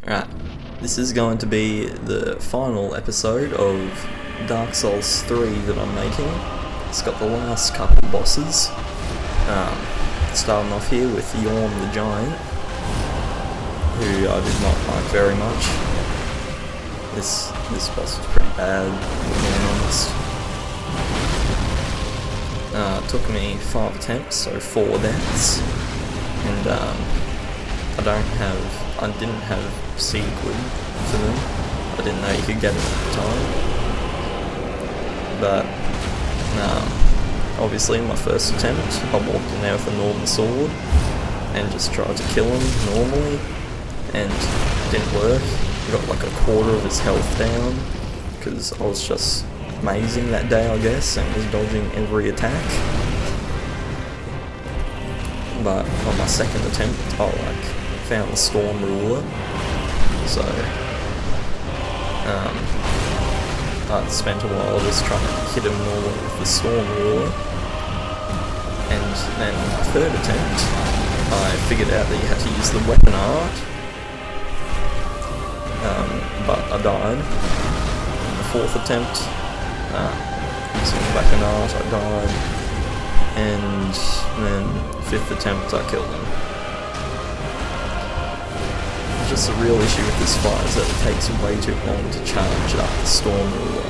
Right, this is going to be the final episode of Dark Souls 3 that I'm making. It's got the last couple bosses. Starting off here with Yorm the Giant, who I did not like very much. This boss is pretty bad, to be honest. It took me 5 attempts, so 4 deaths, and I didn't have seed wood for them. I didn't know you could get it at the time. But obviously, in my first attempt, I walked in there with a normal sword and just tried to kill him normally, and it didn't work. I got like a quarter of his health down because I was just amazing that day, I guess, and was dodging every attack. But on my second attempt, I found the Storm Ruler, so I spent a while just trying to hit him normally with the Storm Ruler, and then on my third attempt, I figured out that you had to use the weapon art, but I died. On the fourth attempt, using the weapon art, I died, and then fifth attempt, I killed him. Just a real issue with this fight is that it takes way too long to charge up the Storm Ruler.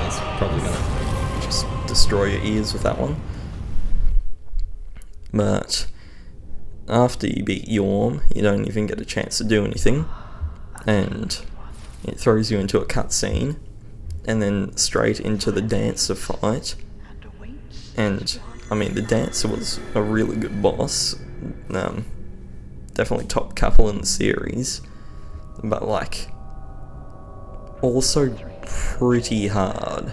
That's probably gonna just destroy your ears with that one. But after you beat Yorm, you don't even get a chance to do anything, and it throws you into a cutscene, and then straight into the Dancer fight. And I mean, the Dancer was a really good boss, definitely top couple in the series, but also pretty hard.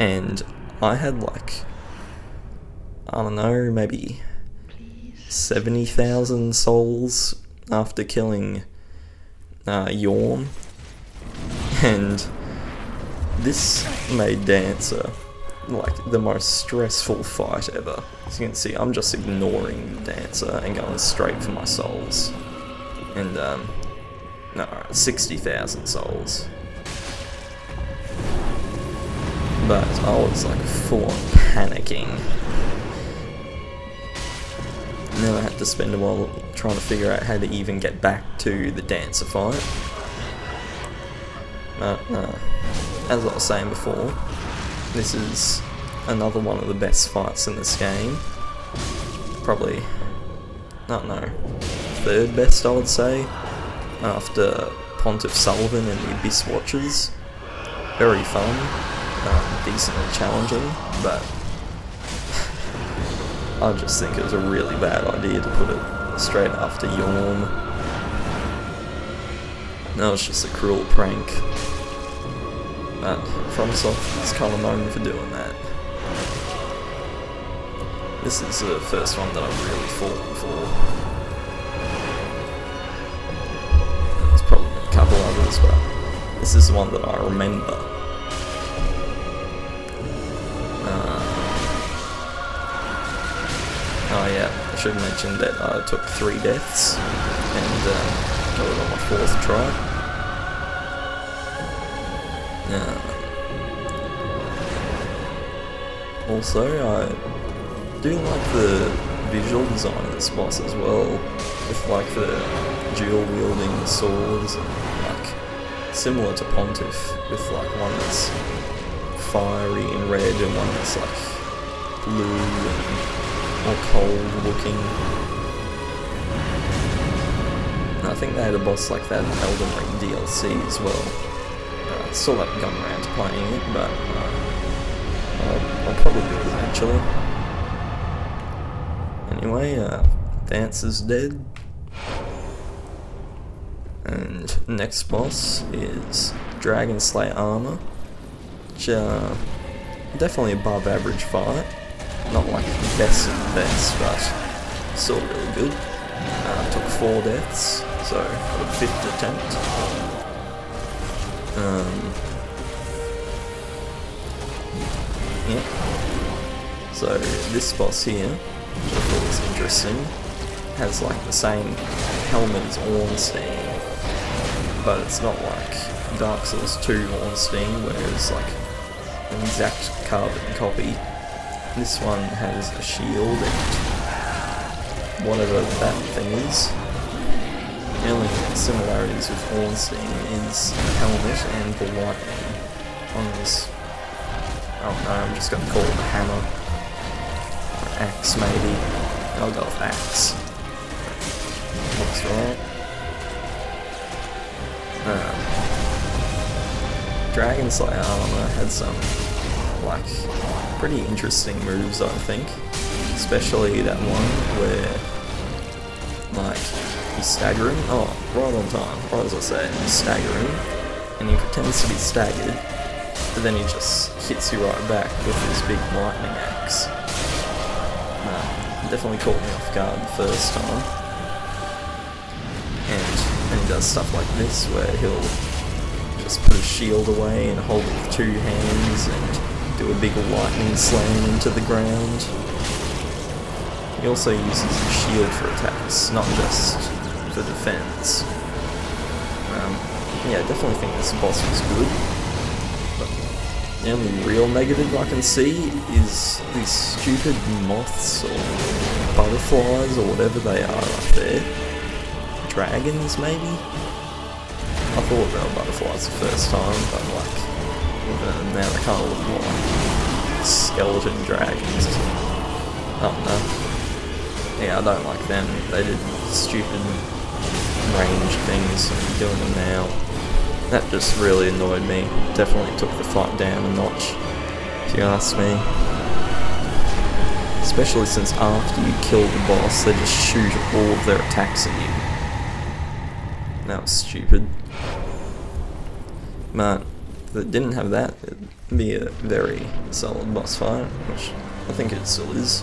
And I had I don't know, maybe 70,000 souls after killing Yorm, and this made Dancer the most stressful fight ever. As you can see, I'm just ignoring the Dancer and going straight for my souls. And, 60,000 souls. But I was full on panicking. And then I had to spend a while trying to figure out how to even get back to the Dancer fight. But, as I was saying before, this is another one of the best fights in this game. Probably, I don't know, third best I would say, after Pontiff Sullivan and the Abyss Watchers. Very fun, decently challenging, but I just think it was a really bad idea to put it straight after Yorm. That was just a cruel prank. But FromSoft is kind of known for doing that. This is the first one that I've really fallen for. There's probably been a couple others, but this is the one that I remember. Oh yeah, I should mention that I took 3 deaths, and got it on my 4th try. Also, I do like the visual design of this boss as well, with the dual wielding swords, and similar to Pontiff, with one that's fiery and red and one that's blue and more cold looking. And I think they had a boss like that in Elden Ring DLC as well. Still haven't gone around to playing it, but I'll probably do it eventually. Anyway, Dancer's dead. And next boss is Dragon Slayer Armor, which definitely above average fight. Not the best of the best, but still really good. Took 4 deaths, so got a 5th attempt. Yeah. So this boss here which I thought was interesting. Has like the same helmet as Ornstein, but it's not like Dark Souls 2 Ornstein, where it's like an exact carbon copy. This one has a shield and whatever that thing is. The only similarities with Ornstein is the helmet and the lightning on this. Oh no, I'm just gonna call it a hammer. Or axe maybe. I'll go with axe. Looks right. Dragon Slayer armor had some like pretty interesting moves, I think. Especially that one where like you stagger him. Oh, right on time. Right as I said, you stagger him and he pretends to be staggered, but then he just hits you right back with his big lightning axe. Definitely caught me off guard the first time. And then he does stuff like this where he'll just put his shield away and hold it with two hands and do a big lightning slam into the ground. He also uses his shield for attacks, not just for defense. Yeah, I definitely think this boss was good. But the only real negative I can see is these stupid moths or butterflies or whatever they are up there. Dragons, maybe? I thought they were butterflies the first time, but like, now they kind of look more like skeleton dragons. I don't know. Yeah, I don't like them. They did stupid range things and doing them now. That just really annoyed me. Definitely took the fight down a notch, if you ask me. Especially since after you kill the boss, they just shoot all of their attacks at you. That was stupid. But if it didn't have that, it'd be a very solid boss fight, which I think it still is.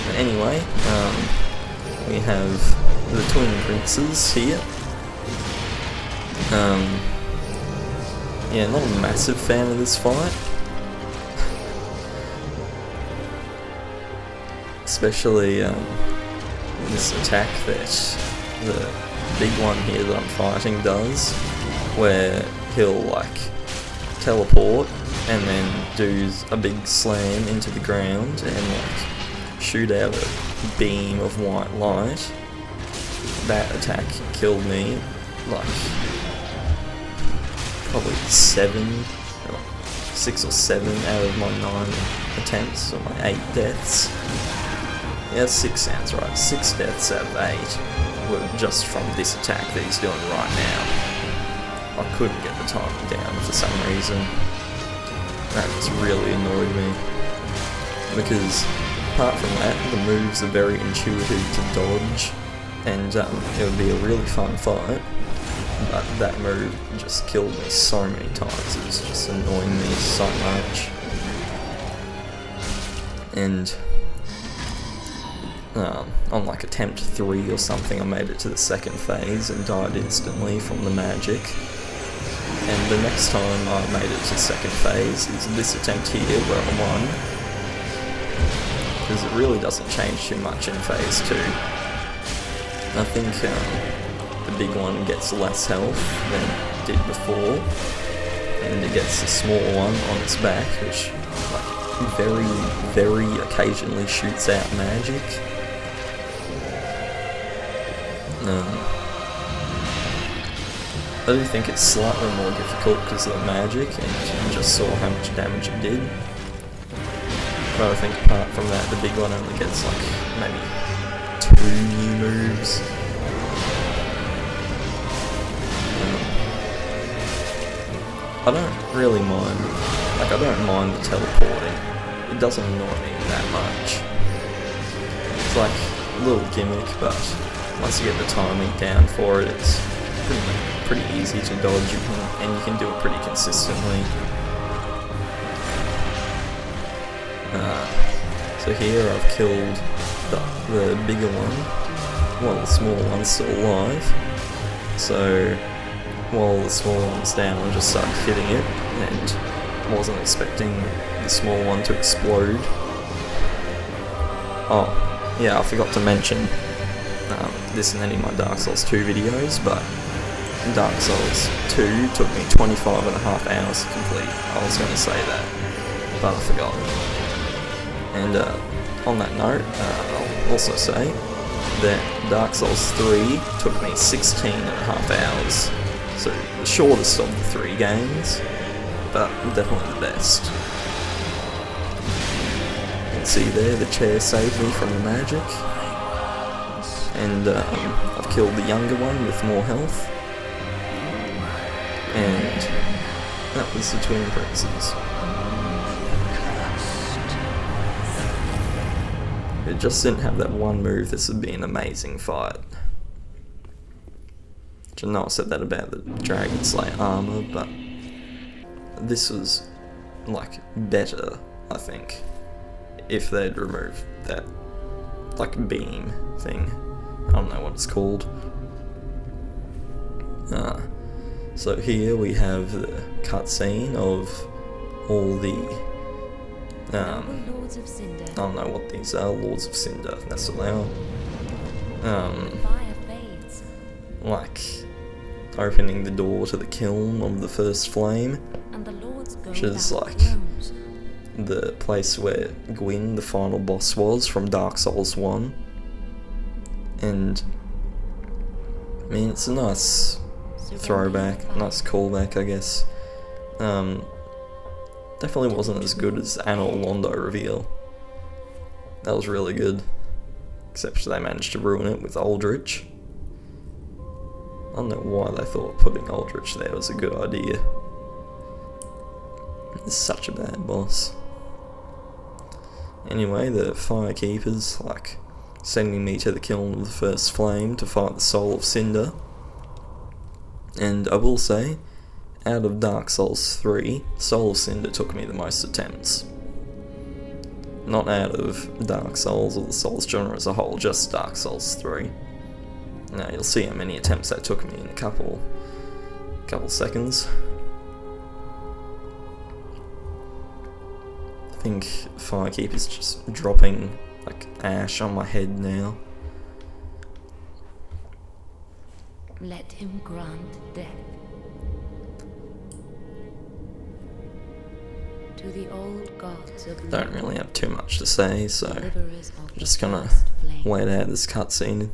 But anyway, we have the Twin Princes here. Yeah, not a massive fan of this fight. Especially this attack that the big one here that I'm fighting does, where he'll like teleport and then do a big slam into the ground and like shoot out a beam of white light. That attack killed me like probably 6 or 7 out of my 9 attempts, or my 8 deaths. Yeah, 6 sounds right. 6 deaths out of 8 were just from this attack that he's doing right now. I couldn't get the timing down for some reason. That just really annoyed me. Because apart from that, the moves are very intuitive to dodge, and it would be a really fun fight. But that move just killed me so many times. It was just annoying me so much. And on like attempt 3 or something, I made it to the second phase and died instantly from the magic. And the next time I made it to the second phase is this attempt here where I won. Because it really doesn't change too much in phase 2. I think the big one gets less health than it did before, and it gets the small one on its back, which like very, very occasionally shoots out magic. I do think it's slightly more difficult because of the magic, and you just saw how much damage it did. But I think apart from that, the big one only gets like maybe 2 new moves. I don't really mind, like I don't mind the teleporting. It doesn't annoy me that much. It's like a little gimmick, but once you get the timing down for it, it's pretty easy to dodge, and you can do it pretty consistently. So here I've killed the bigger one, while the small one's still alive. So while the small one's down, I just started hitting it, and wasn't expecting the small one to explode. Oh, yeah, I forgot to mention this in any of my Dark Souls 2 videos, but Dark Souls 2 took me 25.5 hours to complete. I was going to say that, but I forgot. And on that note, I'll also say that Dark Souls 3 took me 16.5 hours. So the shortest of the 3 games, but definitely the best. You can see there, the chair saved me from the magic. And I've killed the younger one with more health. And that was the Twin Princes. If it just didn't have that one move, this would be an amazing fight. I know I said that about the Dragon Slayer armor, but this was, like, better, I think, if they'd removed that, like, beam thing. I don't know what it's called. So here we have the cutscene of all the, I don't know what these are, Lords of Cinder, that's what they are. Like, opening the door to the kiln of the first flame, which is like the place where Gwyn, the final boss, was from Dark Souls 1. And I mean, it's a nice throwback, nice callback, I guess. Definitely wasn't as good as Anor Londo reveal. That was really good, except they managed to ruin it with Aldrich. I don't know why they thought putting Aldrich there was a good idea. It's such a bad boss. Anyway, the Firekeepers, like, sending me to the kiln of the first flame to fight the Soul of Cinder. And I will say, out of Dark Souls 3, Soul of Cinder took me the most attempts. Not out of Dark Souls or the Souls genre as a whole, just Dark Souls 3. Now you'll see how many attempts that took me in a couple seconds. I think Firekeeper's just dropping like ash on my head now. Let him grant death to the old gods of Don't really have too much to say, so I'm just gonna wait out this cutscene,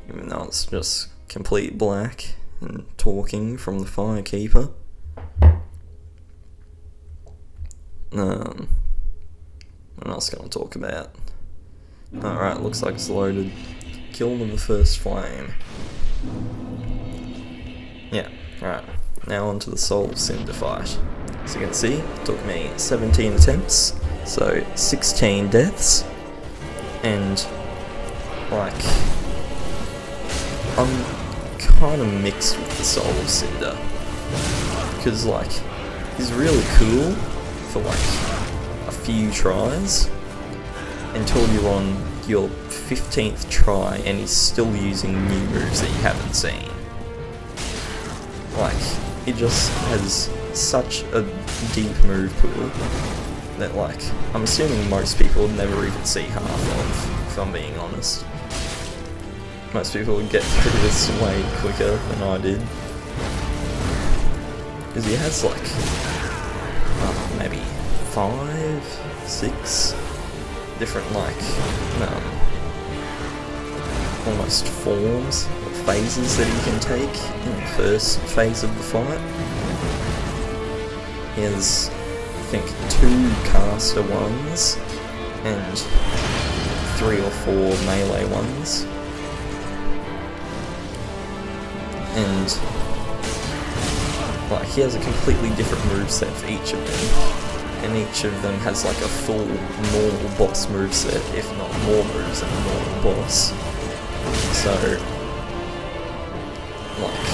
even though it's just complete black and talking from the Firekeeper. What else can I talk about? Alright, looks like it's loaded. Kiln of the first flame. Yeah, alright. Now on to the Soul of Cinder fight. As you can see, it took me 17 attempts, so 16 deaths. And, like, I'm kind of mixed with the Soul of Cinder. Because, like, he's really cool for, like, a few tries until you're on your 15th try and he's still using new moves that you haven't seen. Like, it just has such a deep move pool that, like, I'm assuming most people would never even see half of, if I'm being honest. Most people would get through this way quicker than I did. Because he has, like, maybe 5, 6 different, like, almost forms or phases that he can take in the first phase of the fight. He has, I think, 2 caster ones and 3 or 4 melee ones. And, like, he has a completely different moveset for each of them. And each of them has, like, a full normal boss moveset, if not more moves than a normal boss. So, like,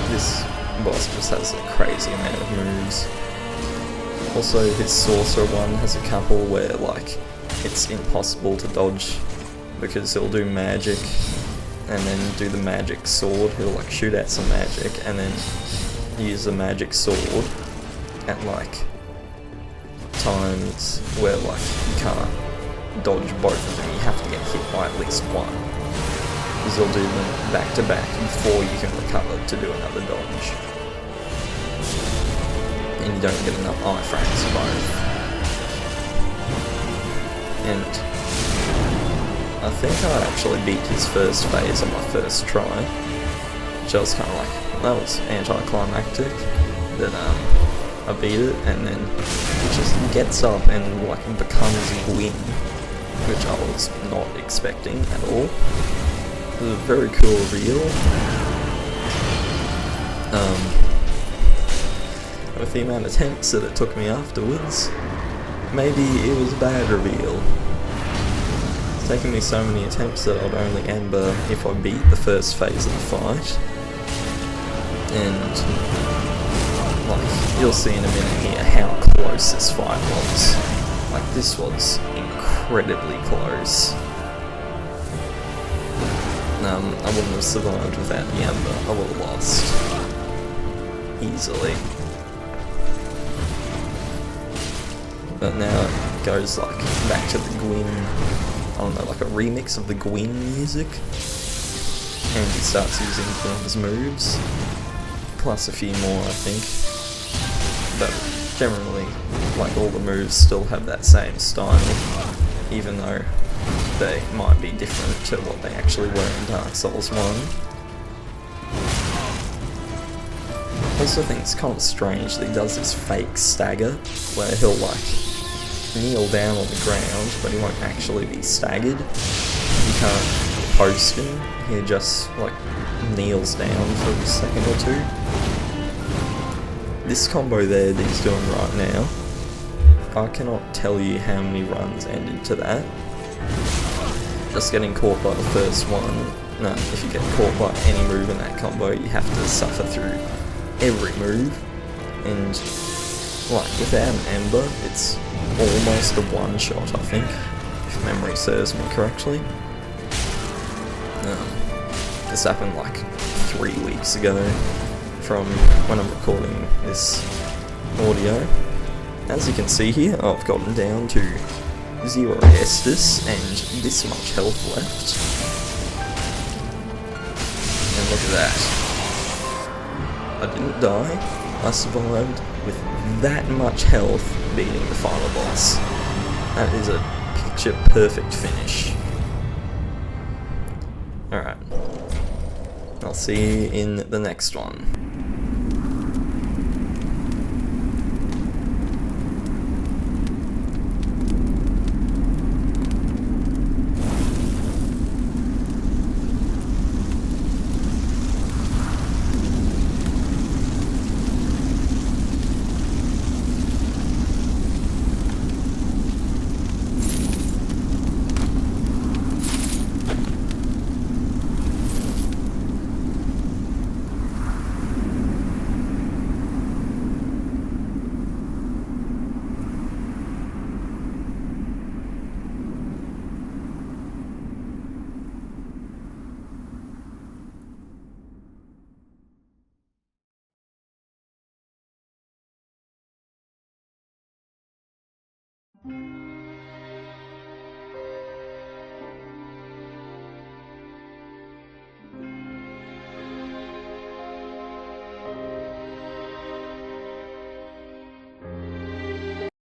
this boss just has a crazy amount of moves. Also, his sorcerer one has a couple where, like, it's impossible to dodge because he'll do magic and then do the magic sword. He'll, like, shoot out some magic and then use the magic sword at, like, times where, like, you can't dodge both of them, you have to get hit by at least one. Because they'll do them back to back before you can recover to do another dodge. And you don't get enough iframes for both. And I think I actually beat his first phase on my first try, which I was kind of like, that was anticlimactic. Then I beat it, and then it just gets up and like becomes Gwyn, which I was not expecting at all. It was a very cool reveal. With the amount of attempts that it took me afterwards, maybe it was a bad reveal. It's taken me so many attempts that I'd only ember if I beat the first phase of the fight. And like, you'll see in a minute here how close this fight was. Like, this was incredibly close. I wouldn't have survived without the ember. I would have lost easily. But now it goes like back to the Gwyn, I don't know, like a remix of the Gwyn music. And he starts using Gwyn's moves, plus a few more I think. But generally, like, all the moves still have that same style, even though they might be different to what they actually were in Dark Souls 1. I also think it's kind of strange that he does this fake stagger, where he'll like kneel down on the ground, but he won't actually be staggered. You can't post him, he just like kneels down for a second or two. This combo there that he's doing right now, I cannot tell you how many runs ended to that. Just getting caught by the first one. No, if you get caught by any move in that combo, you have to suffer through every move. And like, without an ember, it's almost a one shot, I think, if memory serves me correctly. This happened like 3 weeks ago from when I'm recording this audio. As you can see here, I've gotten down to 0 Estus and this much health left. And look at that. I didn't die, I survived with that much health beating the final boss. That is a picture perfect finish. Alright. I'll see you in the next one.